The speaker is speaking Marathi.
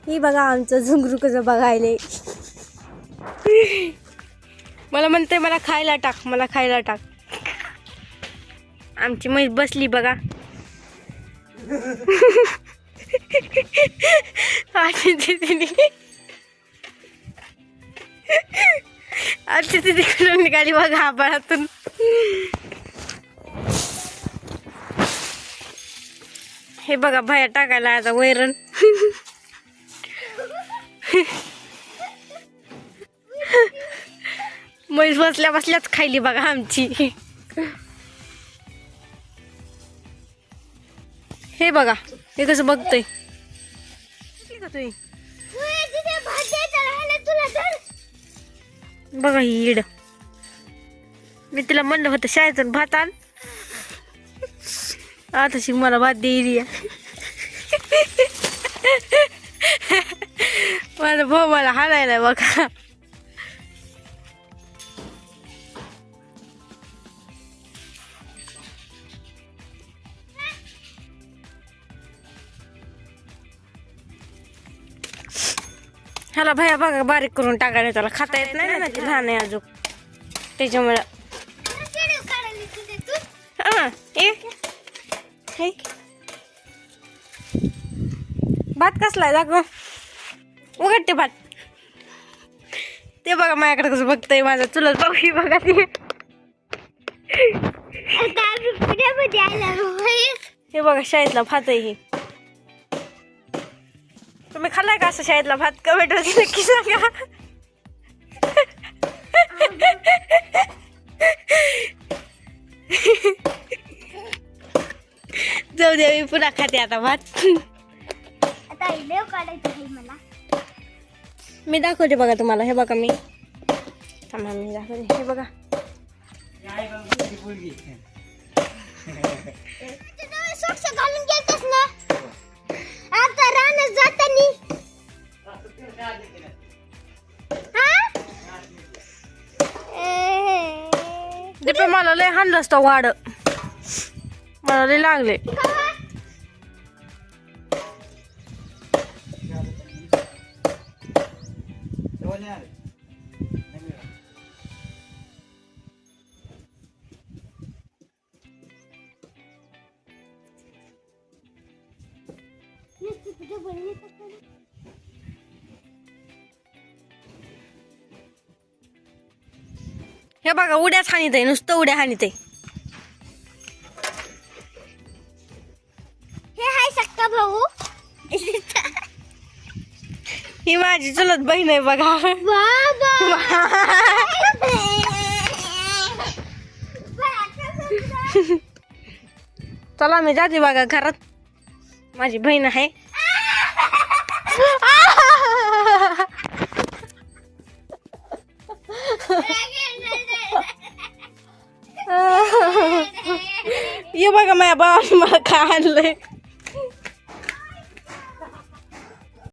ही बघा आमचं झुंगरू कसं बघायले. मला म्हणते मला खायला टाक, मला खायला टाक. आमची म्हैस बसली बघा. आजची तिथे करून निघाली बघा आबाळातून. हे बघा बाहेर टाकायला आता वैरण. म्हैस बसल्या बसल्याच खायली बघा आमची. हे बघा हे कसं बघतोय बघा ही इड. मी तिला म्हणलं होतं शाळेतून भात आण, आता शिक मला भात देईल. माझा भाऊ मला हाणायला बघा. ह्याला भया बघा बारीक करून टाकायला, त्याला खाता येत नाही ना, ती लहान आहे अजून त्याच्यामुळे. भात कसला दाखव, उघडते भात. ते बघा माझ्याकडे कसं बघतंय, माझा चुलत भाऊ बघा ते. हे बघा शाळेतला भात आहे. हे तुम्ही खाल्लाय का असं शाळेतला भात? कमेंट मध्ये नक्की सांगा. जाऊ दे, मी पुन्हा खाते आता भात. मी दाखवते बघा तुम्हाला. हे बघा मी थांबा, मी दाखवते. हे बघा घालून गेलतस ना आता रानात जातानी. दीपे मला लय हाणलं असतं वाड, मला लय लागले. हे बघा उड्याच हानीत आहे, नुसतं उड्या हानीत आहे. हे हाय सक्का भाऊ. ही माझी चुलत बहीण आहे बघा. चला मी जाते बघा घरात, माझी बहीण आहे. ये बघा माझ्या बाबाने मला काय आणलंय.